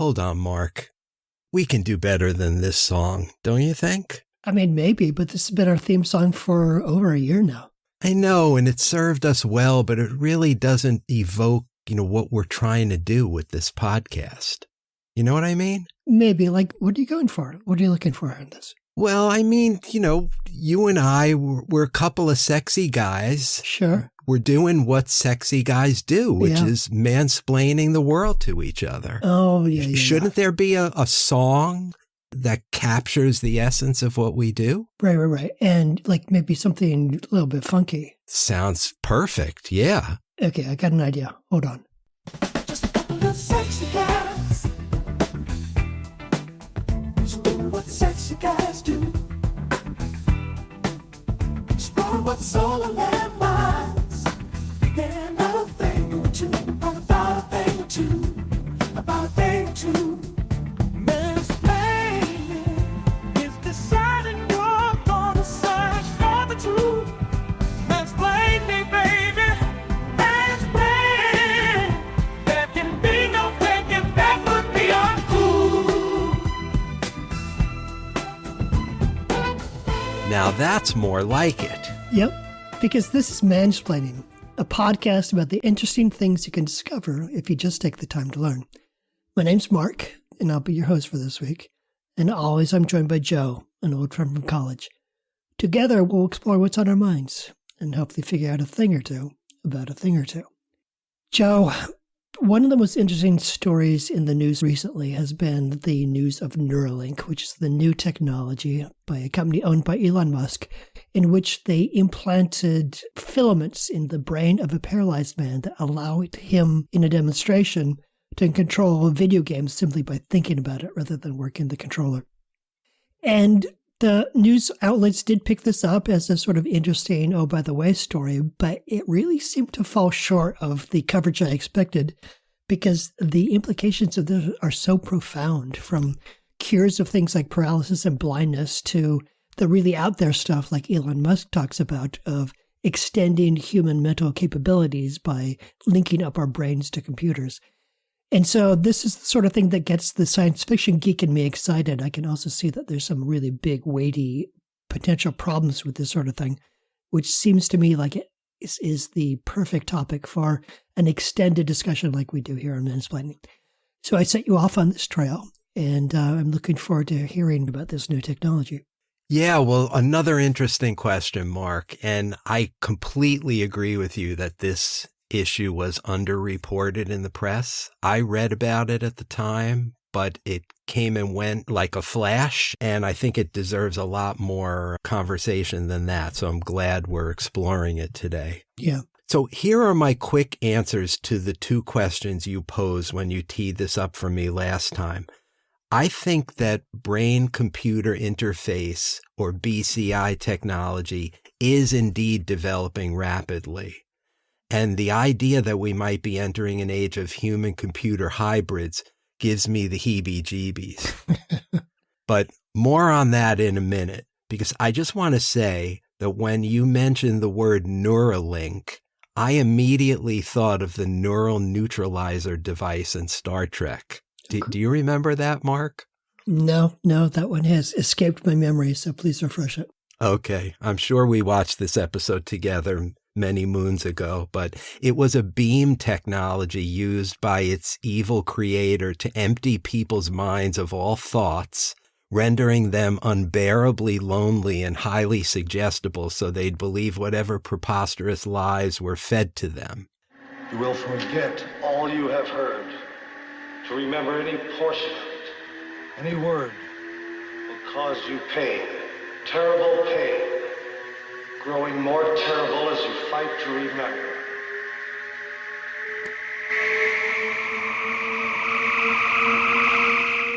Hold on, Mark. We can do better than this song, don't you think? I mean, maybe, but this has been our theme song for over a year now. I know, and it served us well, but it really doesn't evoke, what we're trying to do with this podcast. You know what I mean? Maybe. Like, what are you going for? What are you looking for in this? Well, I mean, you and I, we're a couple of sexy guys. Sure. We're doing what sexy guys do, which is mansplaining the world to each other. Oh, yeah. Shouldn't there be a song that captures the essence of what we do? Right. And like maybe something a little bit funky. Sounds perfect. Yeah. Okay, I got an idea. Hold on. Just a couple of sexy guys. Just do what sexy guys do. Explore what's all on their minds. Yeah, not a thing or two, but about a thing or two. About a thing or two. Mansplaining is deciding you're gonna search for the truth. Mansplain me, baby. Mansplain. There can be no taking back but be uncool. Now that's more like it. Yep, because this is Mansplaining, a podcast about the interesting things you can discover if you just take the time to learn. My name's Mark, and I'll be your host for this week. And always I'm joined by Joe, an old friend from college. Together, we'll explore what's on our minds and hopefully figure out a thing or two about a thing or two. Joe, one of the most interesting stories in the news recently has been the news of Neuralink, which is the new technology by a company owned by Elon Musk, in which they implanted filaments in the brain of a paralyzed man that allowed him, in a demonstration, to control video games simply by thinking about it rather than working the controller. And the news outlets did pick this up as a sort of interesting, oh, by the way story, but it really seemed to fall short of the coverage I expected because the implications of this are so profound, from cures of things like paralysis and blindness to the really out there stuff like Elon Musk talks about of extending human mental capabilities by linking up our brains to computers. And so this is the sort of thing that gets the science fiction geek in me excited. I can also see that there's some really big, weighty potential problems with this sort of thing, which seems to me like it is the perfect topic for an extended discussion like we do here on Mansplaining. So I set you off on this trail, and I'm looking forward to hearing about this new technology. Yeah, well, another interesting question, Mark, and I completely agree with you that this issue was underreported in the press. I read about it at the time, but it came and went like a flash, and I think it deserves a lot more conversation than that. So I'm glad we're exploring it today. Yeah. So here are my quick answers to the two questions you posed when you teed this up for me last time. I think that brain-computer interface, or BCI technology, is indeed developing rapidly. And the idea that we might be entering an age of human-computer hybrids gives me the heebie-jeebies. But more on that in a minute, because I just want to say that when you mentioned the word Neuralink, I immediately thought of the neural neutralizer device in Star Trek. Do you remember that, Mark? No, that one has escaped my memory, so please refresh it. Okay, I'm sure we watched this episode together many moons ago, but it was a beam technology used by its evil creator to empty people's minds of all thoughts, rendering them unbearably lonely and highly suggestible so they'd believe whatever preposterous lies were fed to them. You will forget all you have heard. To remember any portion of it, any word, will cause you pain, terrible pain, growing more terrible as you fight to remember.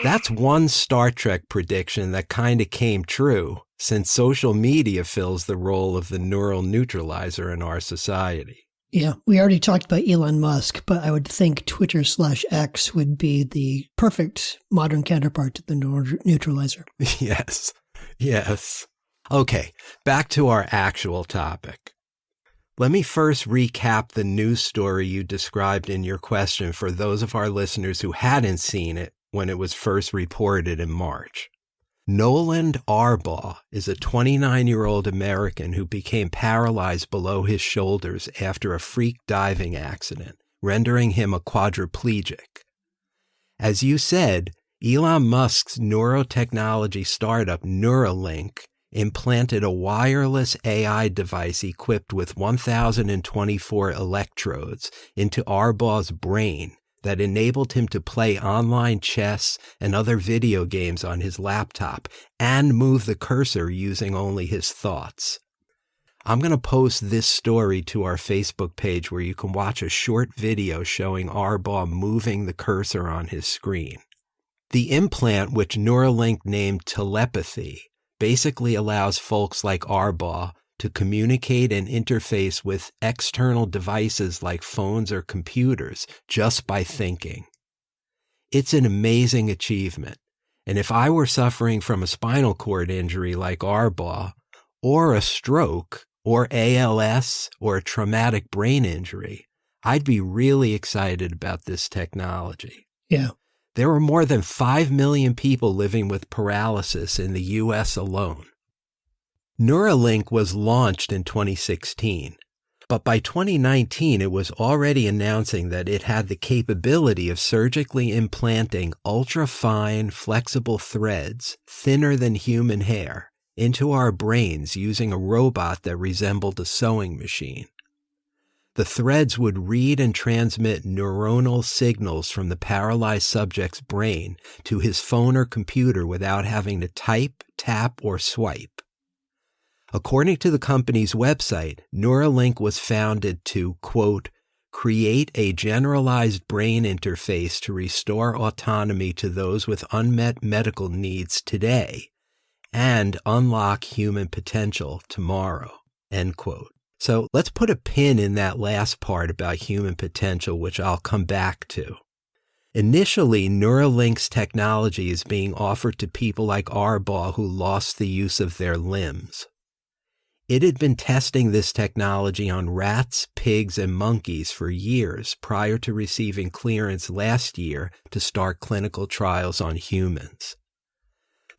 That's one Star Trek prediction that kind of came true, since social media fills the role of the neural neutralizer in our society. Yeah, we already talked about Elon Musk, but I would think Twitter/X would be the perfect modern counterpart to the neutralizer. Yes. Okay, back to our actual topic. Let me first recap the news story you described in your question for those of our listeners who hadn't seen it when it was first reported in March. Noland Arbaugh is a 29-year-old American who became paralyzed below his shoulders after a freak diving accident, rendering him a quadriplegic. As you said, Elon Musk's neurotechnology startup Neuralink implanted a wireless AI device equipped with 1,024 electrodes into Arbaugh's brain that enabled him to play online chess and other video games on his laptop and move the cursor using only his thoughts. I'm going to post this story to our Facebook page where you can watch a short video showing Arbaugh moving the cursor on his screen. The implant, which Neuralink named telepathy, basically allows folks like Arbaugh to communicate and interface with external devices like phones or computers just by thinking. It's an amazing achievement, and if I were suffering from a spinal cord injury like Arbaugh, or a stroke, or ALS, or a traumatic brain injury, I'd be really excited about this technology. Yeah. There are more than 5 million people living with paralysis in the U.S. alone. Neuralink was launched in 2016, but by 2019 it was already announcing that it had the capability of surgically implanting ultra-fine, flexible threads, thinner than human hair, into our brains using a robot that resembled a sewing machine. The threads would read and transmit neuronal signals from the paralyzed subject's brain to his phone or computer without having to type, tap, or swipe. According to the company's website, Neuralink was founded to, quote, create a generalized brain interface to restore autonomy to those with unmet medical needs today and unlock human potential tomorrow, end quote. So let's put a pin in that last part about human potential, which I'll come back to. Initially, Neuralink's technology is being offered to people like Arbaugh who lost the use of their limbs. It had been testing this technology on rats, pigs, and monkeys for years prior to receiving clearance last year to start clinical trials on humans.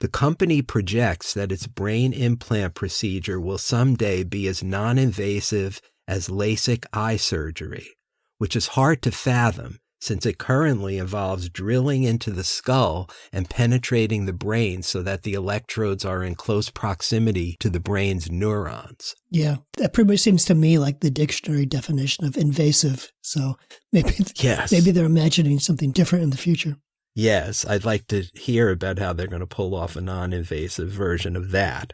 The company projects that its brain implant procedure will someday be as non-invasive as LASIK eye surgery, which is hard to fathom since it currently involves drilling into the skull and penetrating the brain so that the electrodes are in close proximity to the brain's neurons. Yeah, that pretty much seems to me like the dictionary definition of invasive. So maybe they're imagining something different in the future. Yes, I'd like to hear about how they're going to pull off a non-invasive version of that.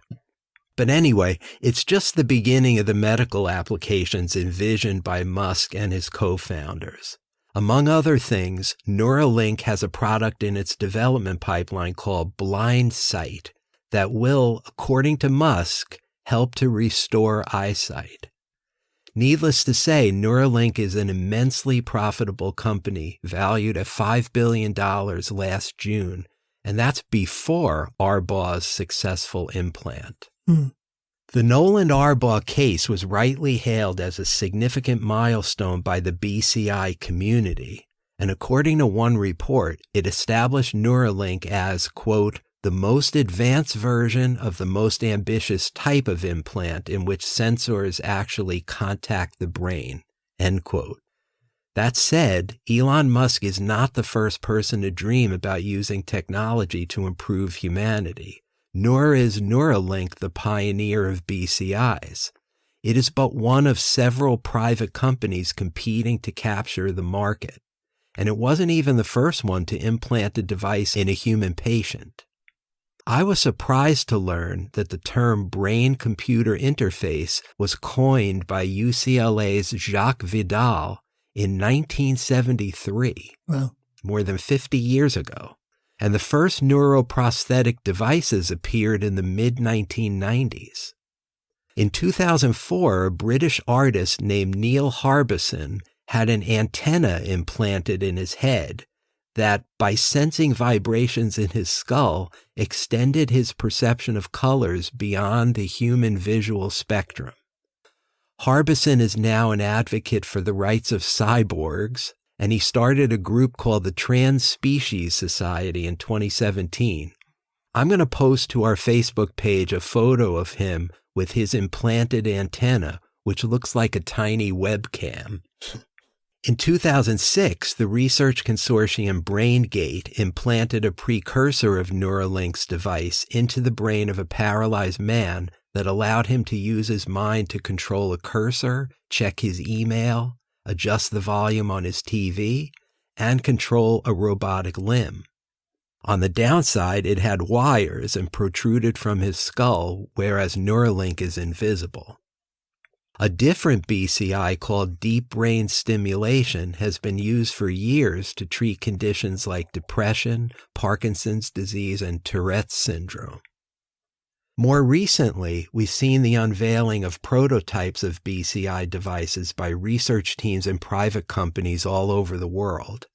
But anyway, it's just the beginning of the medical applications envisioned by Musk and his co-founders. Among other things, Neuralink has a product in its development pipeline called Blind Sight that will, according to Musk, help to restore eyesight. Needless to say, Neuralink is an immensely profitable company valued at $5 billion last June, and that's before Arbaugh's successful implant. The Noland Arbaugh case was rightly hailed as a significant milestone by the BCI community, and according to one report, it established Neuralink as, quote, the most advanced version of the most ambitious type of implant in which sensors actually contact the brain, end quote. That said, Elon Musk is not the first person to dream about using technology to improve humanity, nor is Neuralink the pioneer of BCIs. It is but one of several private companies competing to capture the market, and it wasn't even the first one to implant a device in a human patient. I was surprised to learn that the term brain-computer interface was coined by UCLA's Jacques Vidal in 1973, more than 50 years ago, and the first neuroprosthetic devices appeared in the mid-1990s. In 2004, a British artist named Neil Harbison had an antenna implanted in his head that, by sensing vibrations in his skull, extended his perception of colors beyond the human visual spectrum. Harbison is now an advocate for the rights of cyborgs and he started a group called the Trans-Species Society in 2017. I'm going to post to our Facebook page a photo of him with his implanted antenna, which looks like a tiny webcam. In 2006, the research consortium BrainGate implanted a precursor of Neuralink's device into the brain of a paralyzed man that allowed him to use his mind to control a cursor, check his email, adjust the volume on his TV, and control a robotic limb. On the downside, it had wires and protruded from his skull, whereas Neuralink is invisible. A different BCI called deep brain stimulation has been used for years to treat conditions like depression, Parkinson's disease, and Tourette's syndrome. More recently, we've seen the unveiling of prototypes of BCI devices by research teams and private companies all over the world.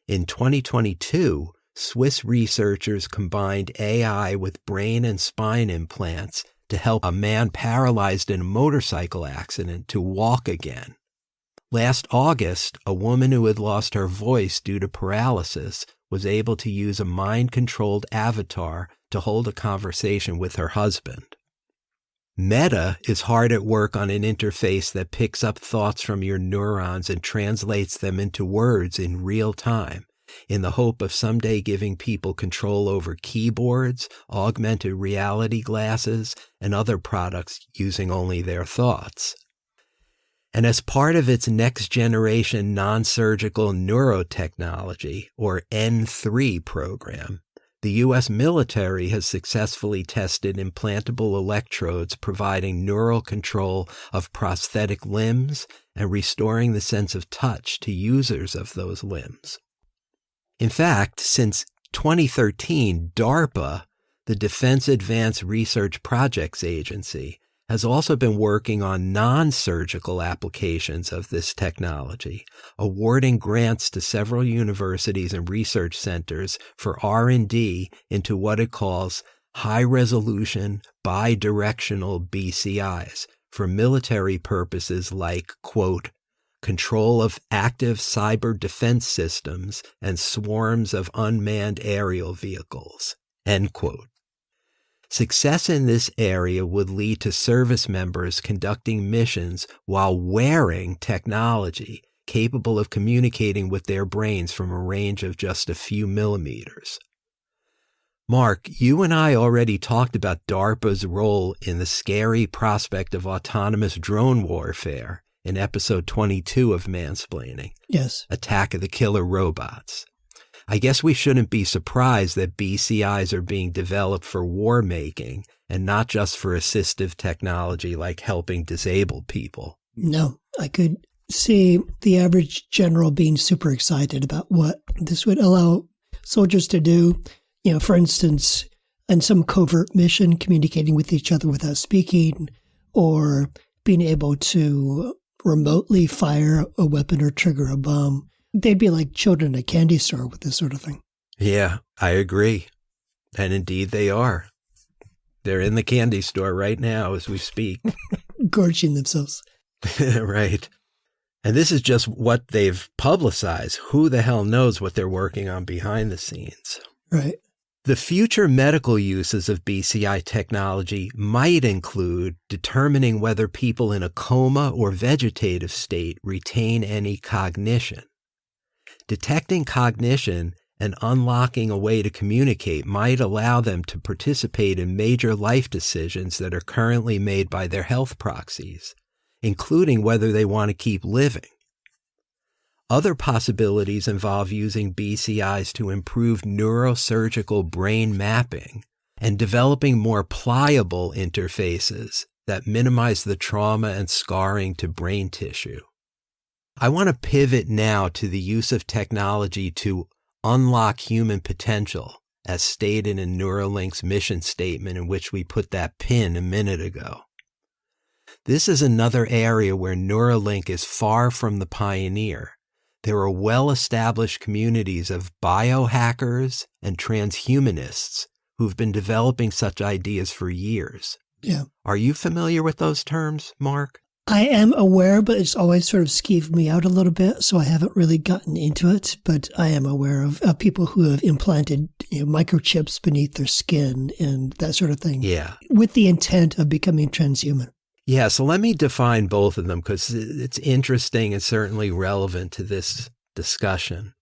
In 2022, Swiss researchers combined AI with brain and spine implants to help a man paralyzed in a motorcycle accident to walk again. Last August, a woman who had lost her voice due to paralysis was able to use a mind-controlled avatar to hold a conversation with her husband. Meta is hard at work on an interface that picks up thoughts from your neurons and translates them into words in real time, in the hope of someday giving people control over keyboards, augmented reality glasses, and other products using only their thoughts. And as part of its next-generation non-surgical neurotechnology, or N3 program, the U.S. military has successfully tested implantable electrodes providing neural control of prosthetic limbs and restoring the sense of touch to users of those limbs. In fact, since 2013, DARPA, the Defense Advanced Research Projects Agency, has also been working on non-surgical applications of this technology, awarding grants to several universities and research centers for R&D into what it calls high-resolution bidirectional BCIs for military purposes like, quote, control of active cyber defense systems and swarms of unmanned aerial vehicles, end quote. Success in this area would lead to service members conducting missions while wearing technology capable of communicating with their brains from a range of just a few millimeters. Mark, you and I already talked about DARPA's role in the scary prospect of autonomous drone warfare in episode 22 of Mansplaining. Yes. Attack of the Killer Robots. I guess we shouldn't be surprised that BCIs are being developed for war making and not just for assistive technology like helping disabled people. No, I could see the average general being super excited about what this would allow soldiers to do. You know, for instance, in some covert mission, communicating with each other without speaking, or being able to remotely fire a weapon or trigger a bomb. They'd be like children at a candy store with this sort of thing. Yeah, I agree. And indeed they are. They're in the candy store right now as we speak. Gorging themselves. Right. And this is just what they've publicized. Who the hell knows what they're working on behind the scenes? Right. The future medical uses of BCI technology might include determining whether people in a coma or vegetative state retain any cognition. Detecting cognition and unlocking a way to communicate might allow them to participate in major life decisions that are currently made by their health proxies, including whether they want to keep living. Other possibilities involve using BCIs to improve neurosurgical brain mapping and developing more pliable interfaces that minimize the trauma and scarring to brain tissue. I want to pivot now to the use of technology to unlock human potential, as stated in Neuralink's mission statement in which we put that pin a minute ago. This is another area where Neuralink is far from the pioneer. There are well-established communities of biohackers and transhumanists who've been developing such ideas for years. Yeah. Are you familiar with those terms, Mark? I am aware, but it's always sort of skeeved me out a little bit, so I haven't really gotten into it. But I am aware of people who have implanted microchips beneath their skin and that sort of thing. Yeah. With the intent of becoming transhuman. Yeah, so let me define both of them because it's interesting and certainly relevant to this discussion.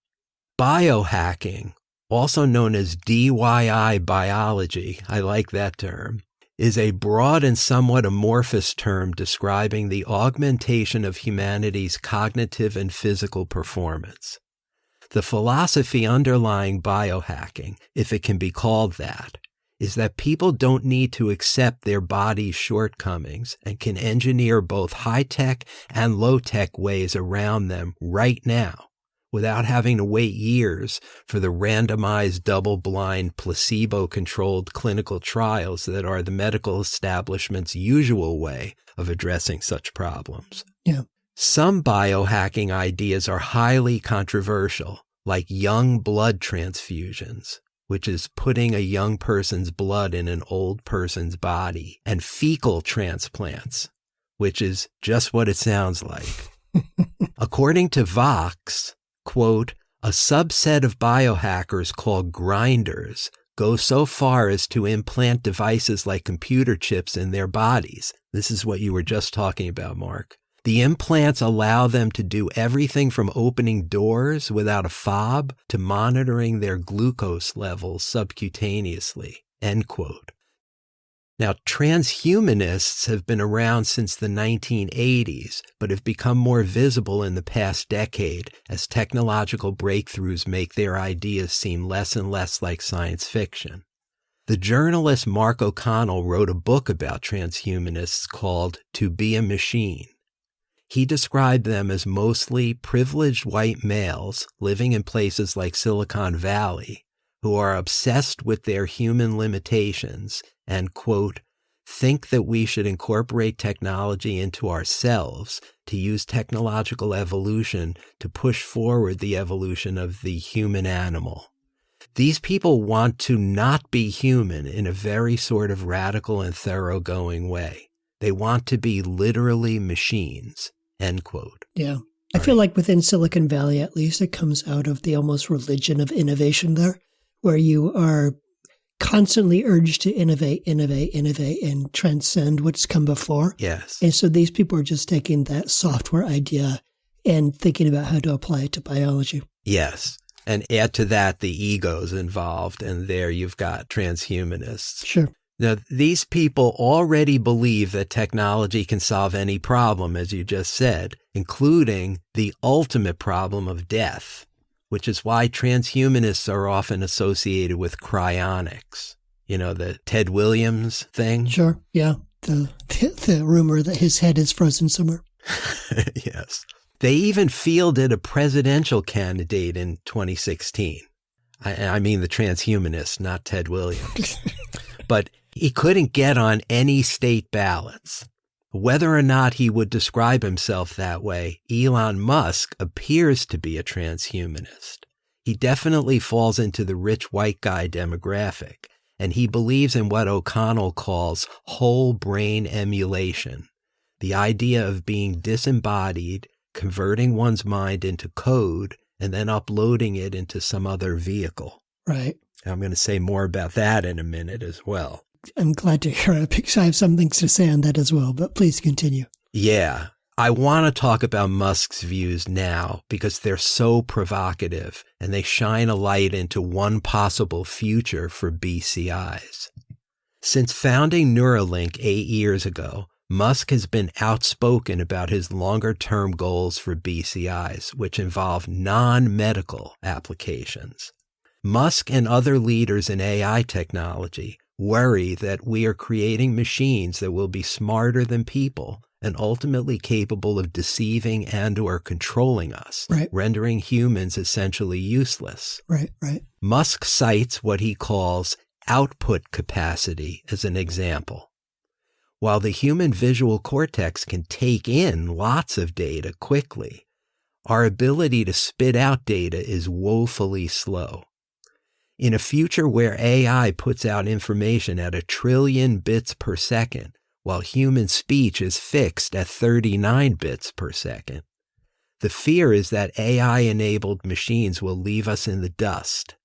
Biohacking, also known as DIY biology, I like that term, is a broad and somewhat amorphous term describing the augmentation of humanity's cognitive and physical performance. The philosophy underlying biohacking, if it can be called that, is that people don't need to accept their body's shortcomings and can engineer both high-tech and low-tech ways around them right now without having to wait years for the randomized, double-blind, placebo-controlled clinical trials that are the medical establishment's usual way of addressing such problems. Yeah. Some biohacking ideas are highly controversial, like young blood transfusions, which is putting a young person's blood in an old person's body, and fecal transplants, which is just what it sounds like. According to Vox, quote, a subset of biohackers called grinders go so far as to implant devices like computer chips in their bodies. This is what you were just talking about, Mark. The implants allow them to do everything from opening doors without a fob to monitoring their glucose levels subcutaneously, end quote. Now, transhumanists have been around since the 1980s, but have become more visible in the past decade as technological breakthroughs make their ideas seem less and less like science fiction. The journalist Mark O'Connell wrote a book about transhumanists called To Be a Machine. He described them as mostly privileged white males living in places like Silicon Valley who are obsessed with their human limitations and, quote, think that we should incorporate technology into ourselves to use technological evolution to push forward the evolution of the human animal. These people want to not be human in a very sort of radical and thoroughgoing way. They want to be literally machines. End quote. Yeah. I feel like within Silicon Valley, at least, it comes out of the almost religion of innovation there, where you are constantly urged to innovate, and transcend what's come before. Yes. And so these people are just taking that software idea and thinking about how to apply it to biology. Yes. And add to that the egos involved, and there you've got transhumanists. Sure. Now, these people already believe that technology can solve any problem, as you just said, including the ultimate problem of death, which is why transhumanists are often associated with cryonics. You know, the Ted Williams thing? Sure, yeah. The rumor that his head is frozen somewhere. Yes. They even fielded a presidential candidate in 2016. I mean the transhumanist, not Ted Williams. But he couldn't get on any state ballots. Whether or not he would describe himself that way, Elon Musk appears to be a transhumanist. He definitely falls into the rich white guy demographic, and he believes in what O'Connell calls whole brain emulation, the idea of being disembodied, converting one's mind into code, and then uploading it into some other vehicle. Right. I'm going to say more about that in a minute as well. I'm glad to hear it because I have some things to say on that as well, but please continue. Yeah. I want to talk about Musk's views now because they're so provocative and they shine a light into one possible future for BCIs. Since founding Neuralink 8 years ago, Musk has been outspoken about his longer-term goals for BCIs, which involve non-medical applications. Musk and other leaders in AI technology worry that we are creating machines that will be smarter than people and ultimately capable of deceiving and or controlling us, right, rendering humans essentially useless. Right. Musk cites what he calls output capacity as an example. While the human visual cortex can take in lots of data quickly, our ability to spit out data is woefully slow. In a future where AI puts out information at 1 trillion bits per second, while human speech is fixed at 39 bits per second. The fear is that AI-enabled machines will leave us in the dust.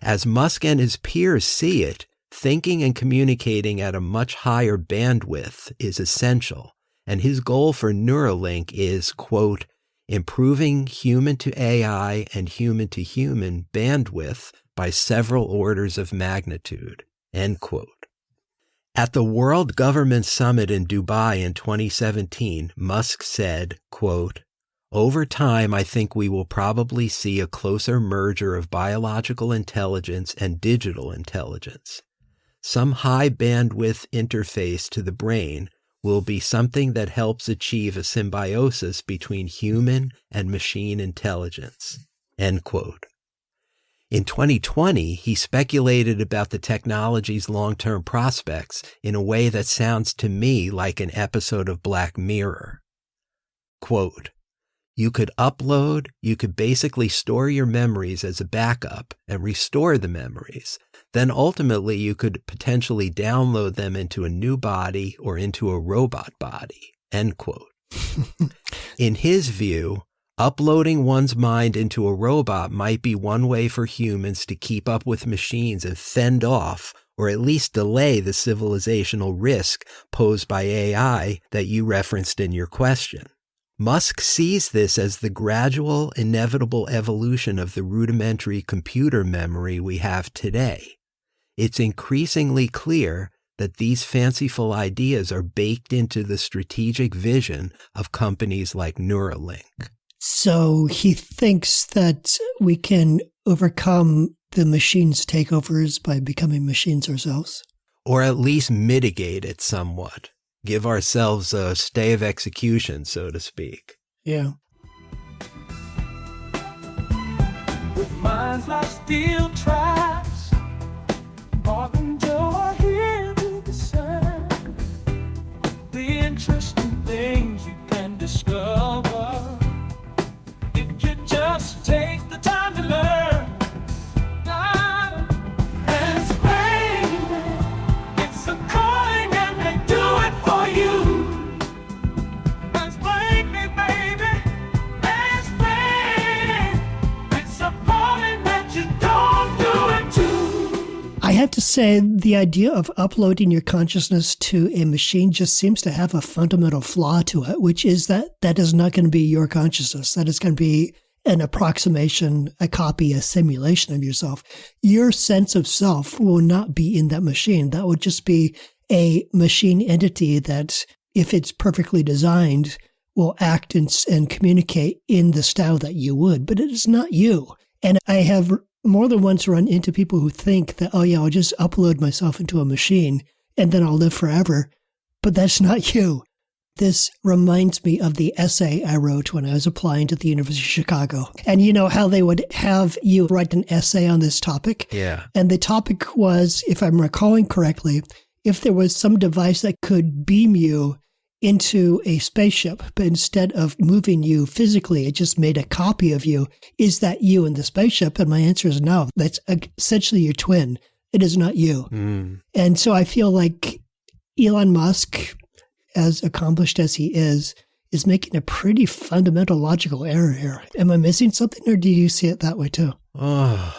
As Musk and his peers see it, thinking and communicating at a much higher bandwidth is essential, and his goal for Neuralink is, quote, improving human to AI and human to human bandwidth by several orders of magnitude, end quote. At the World Government Summit in Dubai in 2017, Musk said, quote, over time, I think we will probably see a closer merger of biological intelligence and digital intelligence. Some high bandwidth interface to the brain will be something that helps achieve a symbiosis between human and machine intelligence, end quote. In 2020, he speculated about the technology's long-term prospects in a way that sounds to me like an episode of Black Mirror. Quote, you could basically store your memories as a backup and restore the memories. Then ultimately you could potentially download them into a new body or into a robot body, end quote. In his view, uploading one's mind into a robot might be one way for humans to keep up with machines and fend off or at least delay the civilizational risk posed by AI that you referenced in your question. Musk sees this as the gradual, inevitable evolution of the rudimentary computer memory we have today. It's increasingly clear that these fanciful ideas are baked into the strategic vision of companies like Neuralink. So he thinks that we can overcome the machines' takeovers by becoming machines ourselves? Or at least mitigate it somewhat. Give ourselves a stay of execution, so to speak. Yeah. With minds like steel traps, more than joy here to discern. The interesting things you can discover if you just take the time to learn. And it's a calling and they do it for you. Explain me, baby. Explain. It's a calling that you don't do it too. I have to say, the idea of uploading your consciousness to a machine just seems to have a fundamental flaw to it, which is that is not going to be your consciousness. That is going to be an approximation, a copy, a simulation of yourself. Your sense of self will not be in that machine. That would just be a machine entity that, if it's perfectly designed, will act and communicate in the style that you would, but it is not you. And I have more than once run into people who think that, oh yeah, I'll just upload myself into a machine and then I'll live forever. But that's not you. This reminds me of the essay I wrote when I was applying to the University of Chicago. And you know how they would have you write an essay on this topic? Yeah. And the topic was, if I'm recalling correctly, if there was some device that could beam you into a spaceship, but instead of moving you physically, it just made a copy of you. Is that you in the spaceship? And my answer is no. That's essentially your twin. It is not you. And so I feel like Elon Musk, as accomplished as he is making a pretty fundamental logical error here. Am I missing something, or do you see it that way too? Oh,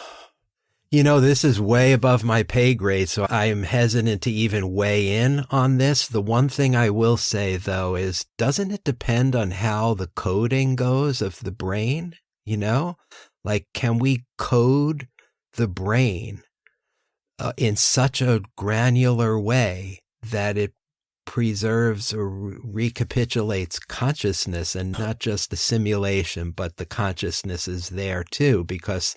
this is way above my pay grade, so I am hesitant to even weigh in on this. The one thing I will say, though, is doesn't it depend on how the coding goes of the brain? Like, can we code the brain in such a granular way that it preserves or recapitulates consciousness, and not just the simulation, but the consciousness is there too, because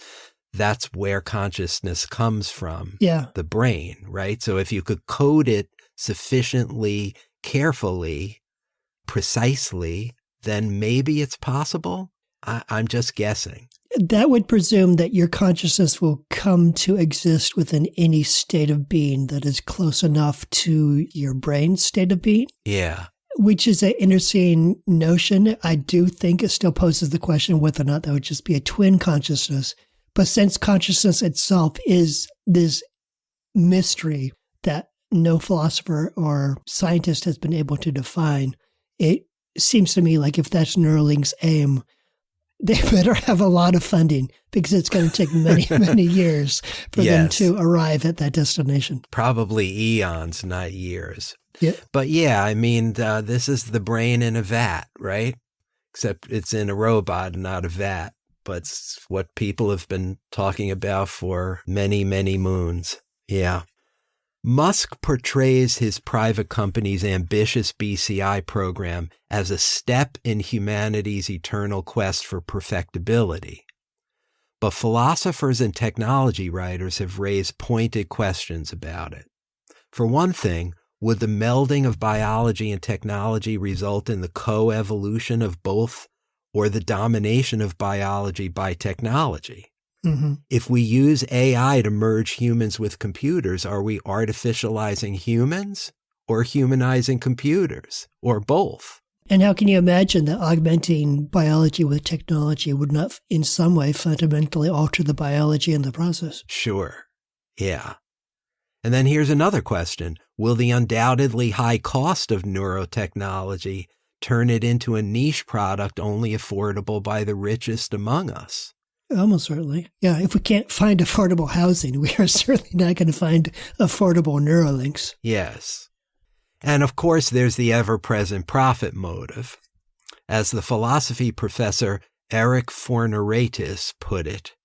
that's where consciousness comes from. Yeah. The brain, right? So if you could code it sufficiently carefully, precisely, then maybe it's possible. I'm just guessing. That would presume that your consciousness will come to exist within any state of being that is close enough to your brain's state of being. Yeah. Which is an interesting notion. I do think it still poses the question whether or not that would just be a twin consciousness. But since consciousness itself is this mystery that no philosopher or scientist has been able to define. It seems to me like if that's Neuralink's aim, they better have a lot of funding because it's going to take many, many years for them to arrive at that destination. Probably eons, not years. Yeah. But yeah, I mean, this is the brain in a vat, right? Except it's in a robot and not a vat. But it's what people have been talking about for many, many moons. Yeah. Musk portrays his private company's ambitious BCI program as a step in humanity's eternal quest for perfectibility. But philosophers and technology writers have raised pointed questions about it. For one thing, would the melding of biology and technology result in the co-evolution of both or the domination of biology by technology? Mm-hmm. If we use AI to merge humans with computers, are we artificializing humans or humanizing computers or both? And how can you imagine that augmenting biology with technology would not in some way fundamentally alter the biology in the process? Sure. Yeah. And then here's another question. Will the undoubtedly high cost of neurotechnology turn it into a niche product only affordable by the richest among us? Almost certainly. Yeah, if we can't find affordable housing, we are certainly not going to find affordable Neuralinks. Yes. And of course, there's the ever-present profit motive. As the philosophy professor Eric Forneratis put it,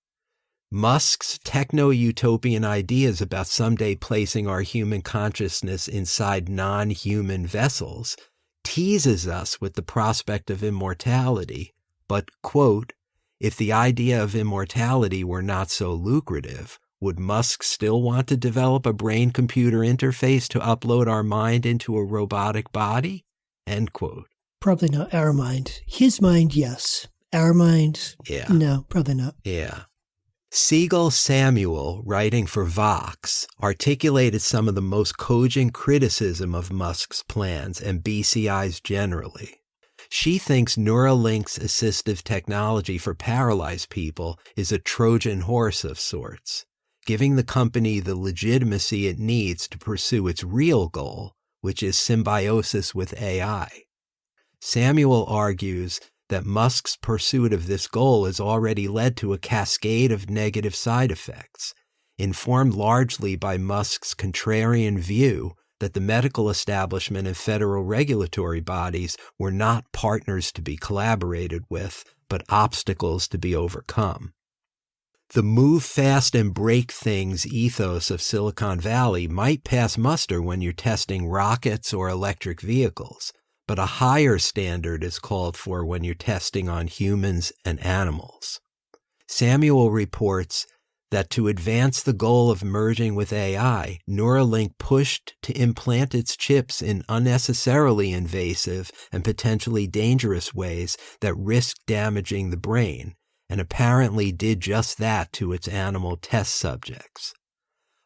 Musk's techno-utopian ideas about someday placing our human consciousness inside non-human vessels teases us with the prospect of immortality, but, quote, if the idea of immortality were not so lucrative, would Musk still want to develop a brain-computer interface to upload our mind into a robotic body? End quote. Probably not our mind. His mind, yes. Our mind, no, probably not. Yeah. Siegel Samuel, writing for Vox, articulated some of the most cogent criticism of Musk's plans and BCIs generally. She thinks Neuralink's assistive technology for paralyzed people is a Trojan horse of sorts, giving the company the legitimacy it needs to pursue its real goal, which is symbiosis with AI. Samuel argues that Musk's pursuit of this goal has already led to a cascade of negative side effects, informed largely by Musk's contrarian view that the medical establishment and federal regulatory bodies were not partners to be collaborated with, but obstacles to be overcome. The move fast and break things ethos of Silicon Valley might pass muster when you're testing rockets or electric vehicles, but a higher standard is called for when you're testing on humans and animals. Samuel reports that to advance the goal of merging with AI, Neuralink pushed to implant its chips in unnecessarily invasive and potentially dangerous ways that risk damaging the brain, and apparently did just that to its animal test subjects.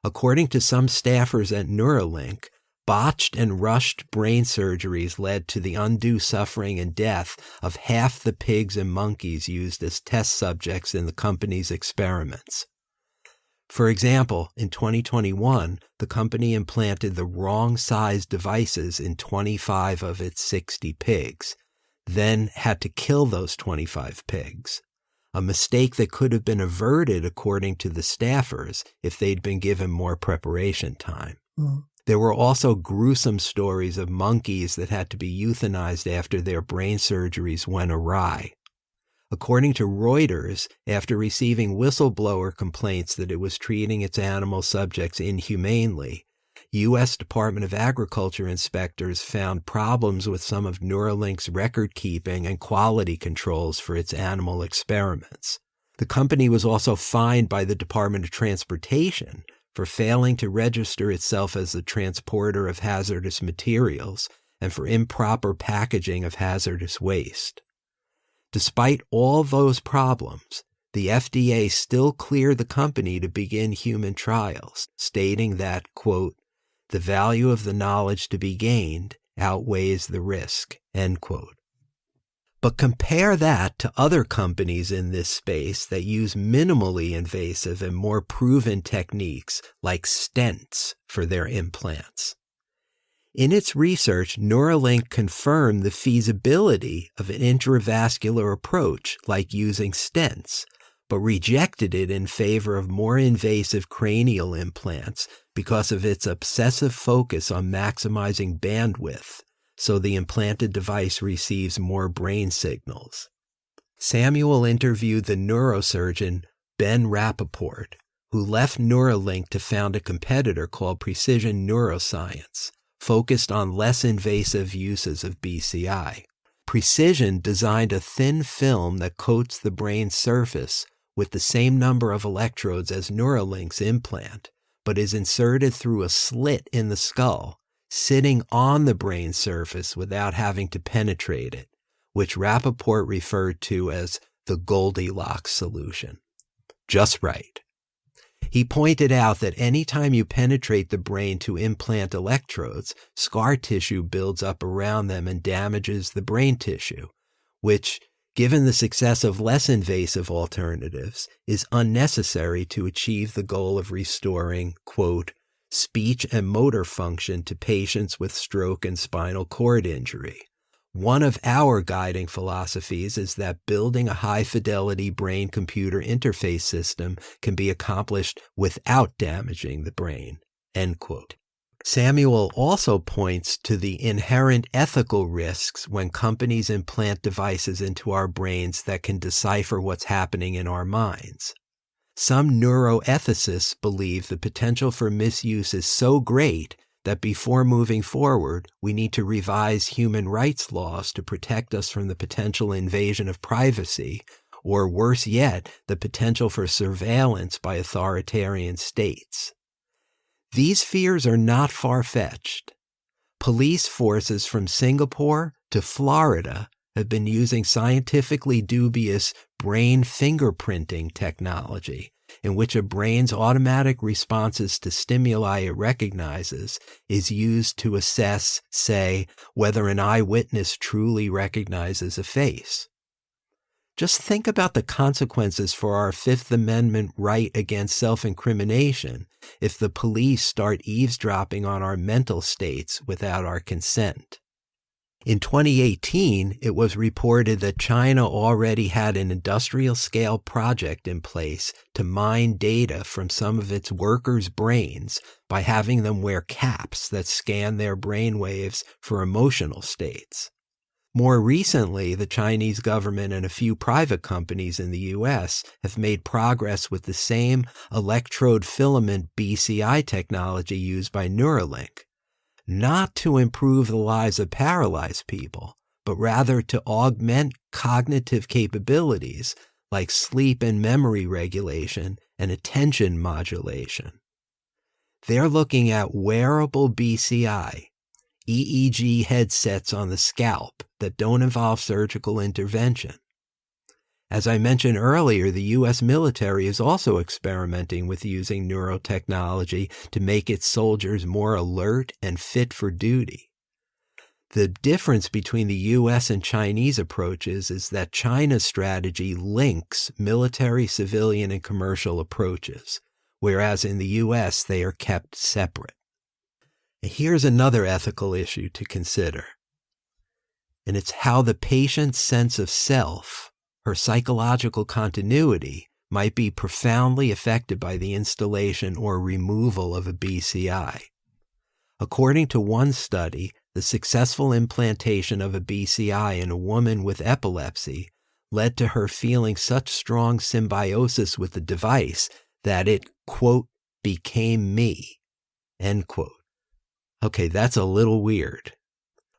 According to some staffers at Neuralink, botched and rushed brain surgeries led to the undue suffering and death of half the pigs and monkeys used as test subjects in the company's experiments. For example, in 2021, the company implanted the wrong size devices in 25 of its 60 pigs, then had to kill those 25 pigs, a mistake that could have been averted according to the staffers if they'd been given more preparation time. There were also gruesome stories of monkeys that had to be euthanized after their brain surgeries went awry. According to Reuters, after receiving whistleblower complaints that it was treating its animal subjects inhumanely, U.S. Department of Agriculture inspectors found problems with some of Neuralink's record-keeping and quality controls for its animal experiments. The company was also fined by the Department of Transportation for failing to register itself as a transporter of hazardous materials and for improper packaging of hazardous waste. Despite all those problems, the FDA still cleared the company to begin human trials, stating that, quote, the value of the knowledge to be gained outweighs the risk, end quote. But compare that to other companies in this space that use minimally invasive and more proven techniques like stents for their implants. In its research, Neuralink confirmed the feasibility of an intravascular approach like using stents, but rejected it in favor of more invasive cranial implants because of its obsessive focus on maximizing bandwidth, so the implanted device receives more brain signals. Samuel interviewed the neurosurgeon Ben Rappaport, who left Neuralink to found a competitor called Precision Neuroscience, focused on less invasive uses of BCI. Precision designed a thin film that coats the brain's surface with the same number of electrodes as Neuralink's implant, but is inserted through a slit in the skull, sitting on the brain surface without having to penetrate it, which Rappaport referred to as the Goldilocks solution. Just right. He pointed out that anytime you penetrate the brain to implant electrodes, scar tissue builds up around them and damages the brain tissue, which, given the success of less invasive alternatives, is unnecessary to achieve the goal of restoring, quote, speech and motor function to patients with stroke and spinal cord injury. One of our guiding philosophies is that building a high-fidelity brain-computer interface system can be accomplished without damaging the brain, end quote. Samuel also points to the inherent ethical risks when companies implant devices into our brains that can decipher what's happening in our minds. Some neuroethicists believe the potential for misuse is so great that before moving forward, we need to revise human rights laws to protect us from the potential invasion of privacy, or worse yet, the potential for surveillance by authoritarian states. These fears are not far-fetched. Police forces from Singapore to Florida have been using scientifically dubious brain fingerprinting technology, in which a brain's automatic responses to stimuli it recognizes is used to assess, say, whether an eyewitness truly recognizes a face. Just think about the consequences for our Fifth Amendment right against self-incrimination if the police start eavesdropping on our mental states without our consent. In 2018, it was reported that China already had an industrial-scale project in place to mine data from some of its workers' brains by having them wear caps that scan their brainwaves for emotional states. More recently, the Chinese government and a few private companies in the U.S. have made progress with the same electrode filament BCI technology used by Neuralink, not to improve the lives of paralyzed people, but rather to augment cognitive capabilities like sleep and memory regulation and attention modulation. They're looking at wearable BCI, EEG headsets on the scalp that don't involve surgical intervention. As I mentioned earlier, the U.S. military is also experimenting with using neurotechnology to make its soldiers more alert and fit for duty. The difference between the U.S. and Chinese approaches is that China's strategy links military, civilian, and commercial approaches, whereas in the U.S. they are kept separate. And here's another ethical issue to consider, and it's how the patient's sense of self, her psychological continuity, might be profoundly affected by the installation or removal of a BCI. According to one study, the successful implantation of a BCI in a woman with epilepsy led to her feeling such strong symbiosis with the device that it, quote, became me, end quote. Okay, that's a little weird.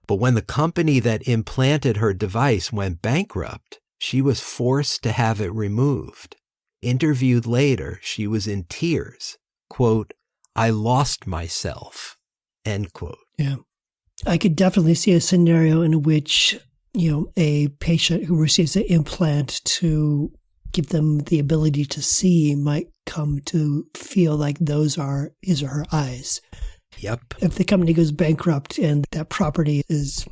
But when the company that implanted her device went bankrupt, she was forced to have it removed. Interviewed later, she was in tears. Quote, I lost myself, end quote. Yeah. I could definitely see a scenario in which, a patient who receives an implant to give them the ability to see might come to feel like those are his or her eyes. Yep. If the company goes bankrupt and that property is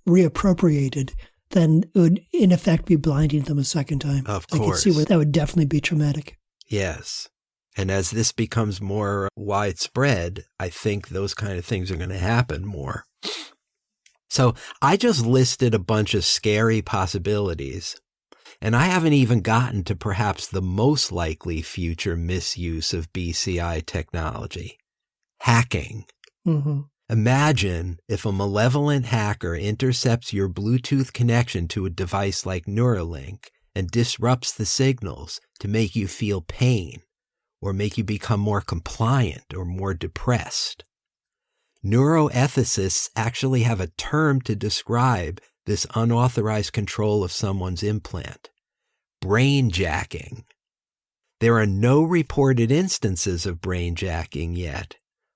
reappropriated, then it would, in effect, be blinding them a second time. Of I could course. see where that would definitely be traumatic. Yes. And as this becomes more widespread, I think those kind of things are going to happen more. So I just listed a bunch of scary possibilities, and I haven't even gotten to perhaps the most likely future misuse of BCI technology: hacking. Mm-hmm. Imagine if a malevolent hacker intercepts your Bluetooth connection to a device like Neuralink and disrupts the signals to make you feel pain or make you become more compliant or more depressed. Neuroethicists actually have a term to describe this unauthorized control of someone's implant: brain jacking. There are no reported instances of brain jacking yet,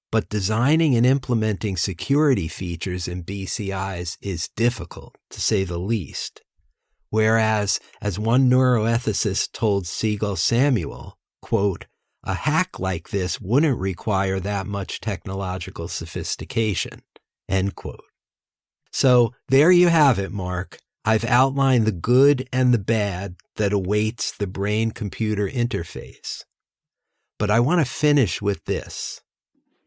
but designing and implementing security features in BCIs is difficult, to say the least. Whereas, as one neuroethicist told Siegel Samuel, quote, "A hack like this wouldn't require that much technological sophistication," end quote. So there you have it, Mark. I've outlined the good and the bad that awaits the brain-computer interface. But I want to finish with this.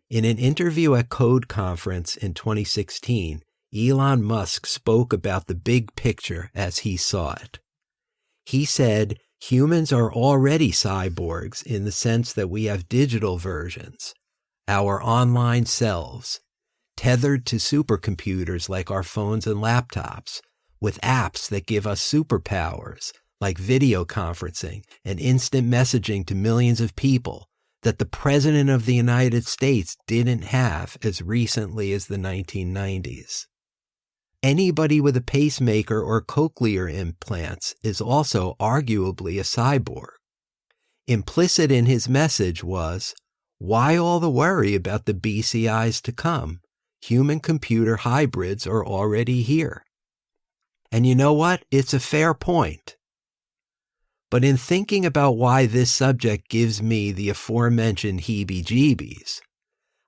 In an interview at Code Conference in 2016, Elon Musk spoke about the big picture as he saw it. He said, humans are already cyborgs in the sense that we have digital versions, our online selves, tethered to supercomputers like our phones and laptops, with apps that give us superpowers like video conferencing and instant messaging to millions of people that the President of the United States didn't have as recently as the 1990s. Anybody with a pacemaker or cochlear implants is also arguably a cyborg. Implicit in his message was, why all the worry about the BCIs to come? Human-computer hybrids are already here. And you know what? It's a fair point. But in thinking about why this subject gives me the aforementioned heebie-jeebies,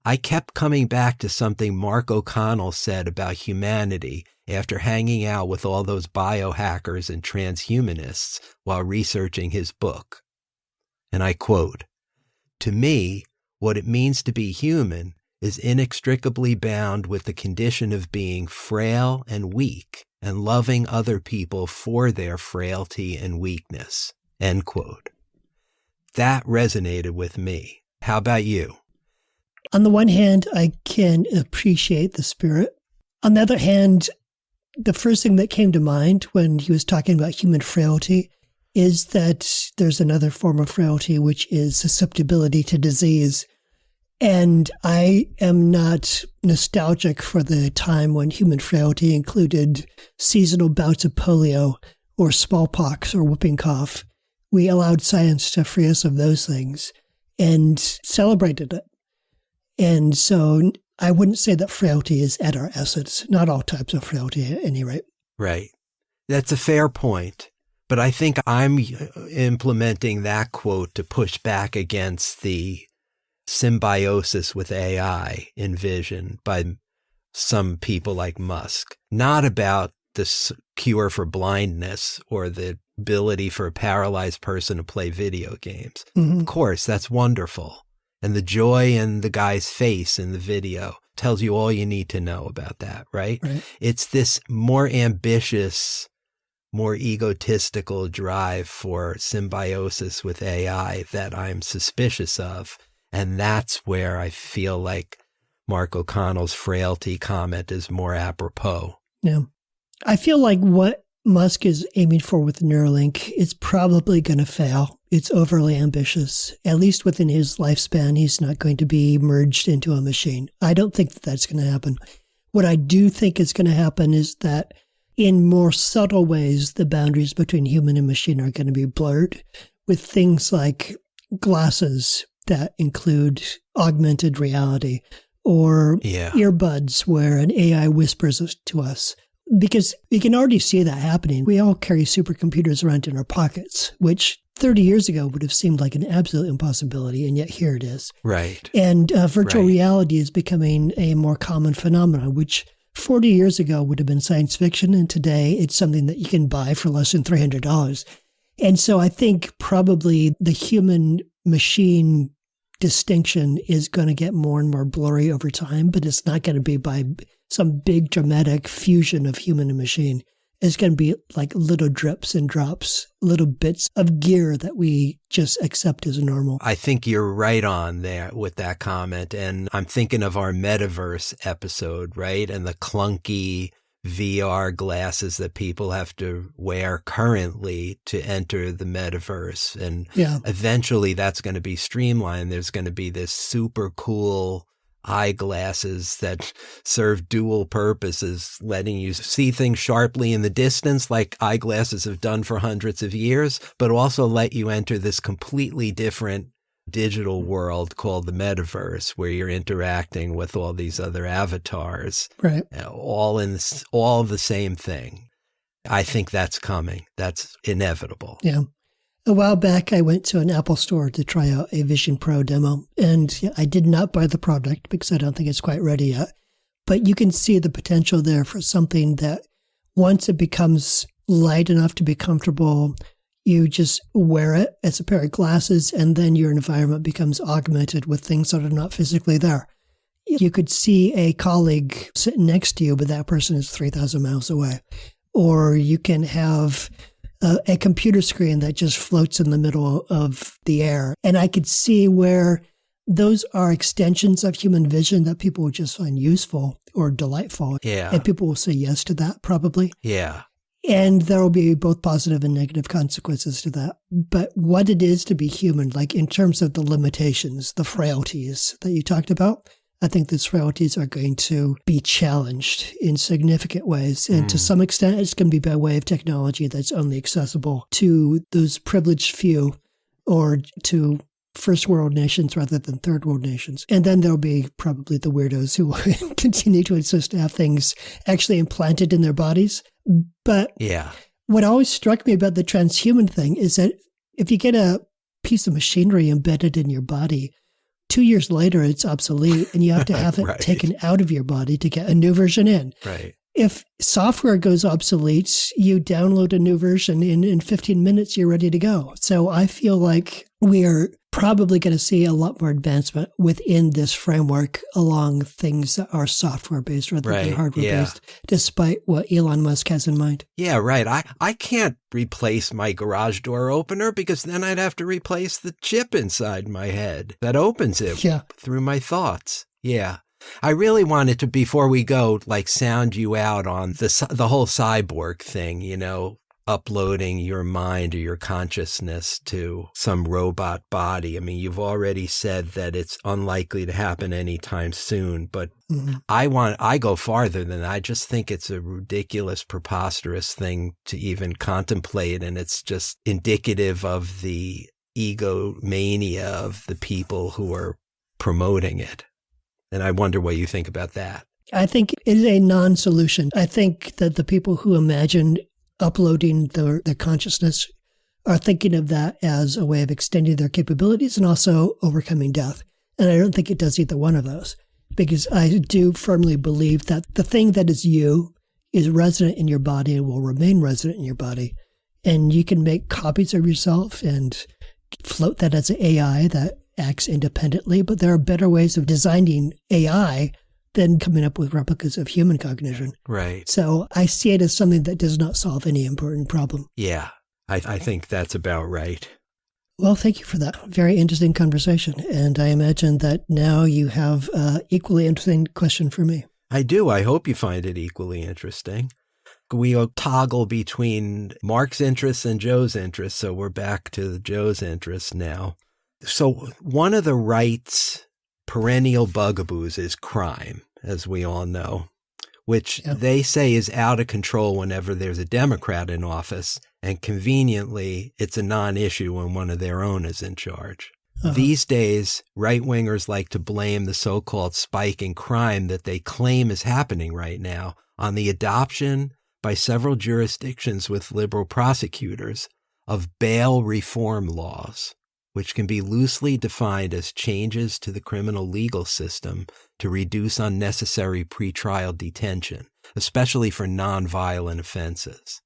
I kept coming back to something Mark O'Connell said about humanity after hanging out with all those biohackers and transhumanists while researching his book. And I quote, "To me, what it means to be human is inextricably bound with the condition of being frail and weak and loving other people for their frailty and weakness," end quote. That resonated with me. How about you? On the one hand, I can appreciate the spirit. On the other hand, the first thing that came to mind when he was talking about human frailty is that there's another form of frailty, which is susceptibility to disease. And I am not nostalgic for the time when human frailty included seasonal bouts of polio or smallpox or whooping cough. We allowed science to free us of those things and celebrated it. And so I wouldn't say that frailty is at our essence, not all types of frailty at any rate. Right. That's a fair point. But I think I'm implementing that quote to push back against the symbiosis with AI envisioned by some people like Musk. Not about the cure for blindness or the ability for a paralyzed person to play video games. Mm-hmm. Of course, that's wonderful. And the joy in the guy's face in the video tells you all you need to know about that, right? It's this more ambitious, more egotistical drive for symbiosis with AI that I'm suspicious of. And that's where I feel like Mark O'Connell's frailty comment is more apropos. Yeah. I feel like what Musk is aiming for with Neuralink is probably going to fail. It's overly ambitious. At least within his lifespan, he's not going to be merged into a machine. I don't think that that's going to happen. What I do think is going to happen is that in more subtle ways, the boundaries between human and machine are going to be blurred with things like glasses that include augmented reality or earbuds where an AI whispers to us. Because we can already see that happening. We all carry supercomputers around in our pockets, which 30 years ago would have seemed like an absolute impossibility, and yet here it is. Right. And virtual reality is becoming a more common phenomenon, which 40 years ago would have been science fiction, and today it's something that you can buy for less than $300. And so I think probably the human-machine distinction is going to get more and more blurry over time, but it's not going to be by some big dramatic fusion of human and machine. It's going to be like little drips and drops, little bits of gear that we just accept as normal. I think you're right on there with that comment. And I'm thinking of our metaverse episode, right? And the clunky VR glasses that people have to wear currently to enter the metaverse. And eventually that's going to be streamlined. There's going to be this super cool eyeglasses that serve dual purposes, letting you see things sharply in the distance like eyeglasses have done for hundreds of years, but also let you enter this completely different digital world called the metaverse, where you're interacting with all these other avatars, right? All the same thing. I think that's coming. That's inevitable. Yeah. A while back, I went to an Apple store to try out a Vision Pro demo, and I did not buy the product because I don't think it's quite ready yet. But you can see the potential there for something that once it becomes light enough to be comfortable, you just wear it as a pair of glasses, and then your environment becomes augmented with things that are not physically there. You could see a colleague sitting next to you, but that person is 3,000 miles away. Or you can have a computer screen that just floats in the middle of the air. And I could see where those are extensions of human vision that people would just find useful or delightful. Yeah. And people will say yes to that, probably. Yeah. And there will be both positive and negative consequences to that. But what it is to be human, like in terms of the limitations, the frailties that you talked about, I think those frailties are going to be challenged in significant ways. And to some extent, it's going to be by way of technology that's only accessible to those privileged few or to first world nations rather than third world nations. And then there'll be probably the weirdos who will continue to insist to have things actually implanted in their bodies. But what always struck me about the transhuman thing is that if you get a piece of machinery embedded in your body, 2 years later, it's obsolete, and you have to have it taken out of your body to get a new version in. Right. If software goes obsolete, you download a new version, in 15 minutes, you're ready to go. So I feel like we are probably going to see a lot more advancement within this framework along things that are software-based rather than hardware-based, despite what Elon Musk has in mind. Yeah, right. I can't replace my garage door opener because then I'd have to replace the chip inside my head that opens it through my thoughts. Yeah. I really wanted to, before we go, like sound you out on the whole cyborg thing, you know, uploading your mind or your consciousness to some robot body. I mean, you've already said that it's unlikely to happen anytime soon, but I go farther than that. I just think it's a ridiculous, preposterous thing to even contemplate, and it's just indicative of the egomania of the people who are promoting it. And I wonder what you think about that. I think it is a non-solution. I think that the people who imagine uploading their consciousness are thinking of that as a way of extending their capabilities and also overcoming death. And I don't think it does either one of those, because I do firmly believe that the thing that is you is resident in your body and will remain resident in your body. And you can make copies of yourself and float that as an AI that acts independently, but there are better ways of designing AI than coming up with replicas of human cognition. Right. So I see it as something that does not solve any important problem. Yeah, I think that's about right. Well, thank you for that. Very interesting conversation. And I imagine that now you have an equally interesting question for me. I do. I hope you find it equally interesting. We toggle between Mark's interests and Joe's interests, so we're back to Joe's interests now. So one of the right's perennial bugaboos is crime, as we all know, which they say is out of control whenever there's a Democrat in office, and conveniently, it's a non-issue when one of their own is in charge. These days, right-wingers like to blame the so-called spike in crime that they claim is happening right now on the adoption by several jurisdictions with liberal prosecutors of bail reform laws. which can be loosely defined as changes to the criminal legal system to reduce unnecessary pretrial detention, especially for nonviolent offenses.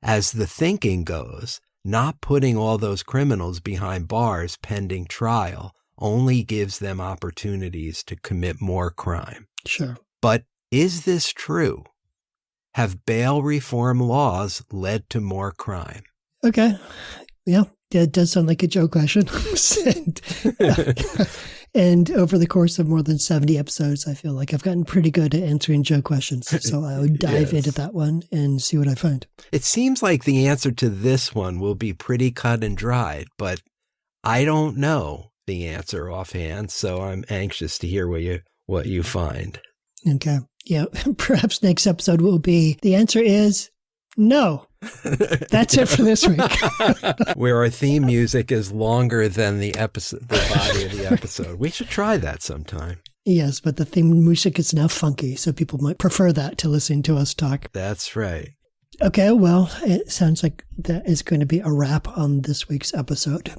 As the thinking goes, not putting all those criminals behind bars pending trial only gives them opportunities to commit more crime. Sure. But is this true? Have bail reform laws led to more crime? Okay. Yeah, that does sound like a Joe question. And over the course of more than 70 episodes, I feel like I've gotten pretty good at answering Joe questions. So I would dive into that one and see what I find. It seems like the answer to this one will be pretty cut and dried, but I don't know the answer offhand, so I'm anxious to hear what you find. Okay. Yeah, perhaps next episode will be, the answer is no. That's it for this week. Where our theme music is longer than the body of the episode. We should try that sometime. Yes, but the theme music is now funky, so people might prefer that to listening to us talk. That's right. Okay, well, it sounds like that is going to be a wrap on this week's episode.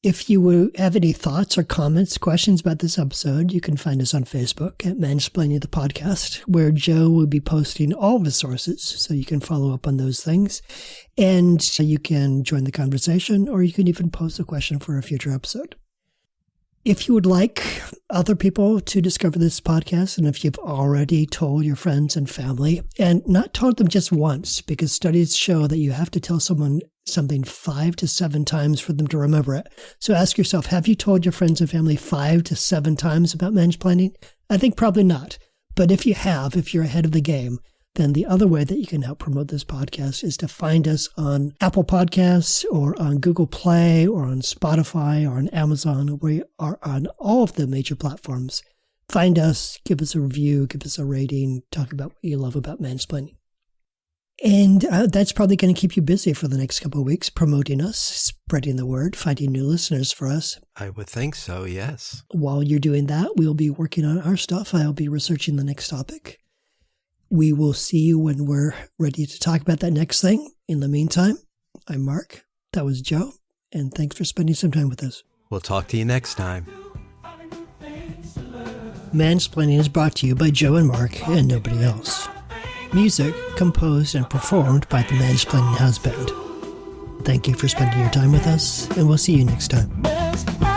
If you have any thoughts or comments, questions about this episode, you can find us on Facebook at Mansplaining the Podcast, where Joe will be posting all of his sources, so you can follow up on those things. And you can join the conversation, or you can even post a question for a future episode. If you would like other people to discover this podcast, and if you've already told your friends and family, and not told them just once, because studies show that you have to tell someone something 5 to 7 times for them to remember it. So ask yourself, have you told your friends and family 5 to 7 times about mansplaining? I think probably not. But if you have, if you're ahead of the game, then the other way that you can help promote this podcast is to find us on Apple Podcasts or on Google Play or on Spotify or on Amazon. We are on all of the major platforms. Find us, give us a review, give us a rating, talk about what you love about mansplaining. And that's probably going to keep you busy for the next couple of weeks, promoting us, spreading the word, finding new listeners for us. I would think so, yes. While you're doing that, we'll be working on our stuff. I'll be researching the next topic. We will see you when we're ready to talk about that next thing. In the meantime, I'm Mark. That was Joe. And thanks for spending some time with us. We'll talk to you next time. Mansplaining is brought to you by Joe and Mark and nobody else. Music composed and performed by the Mansplaining House Band. Thank you for spending your time with us, and we'll see you next time.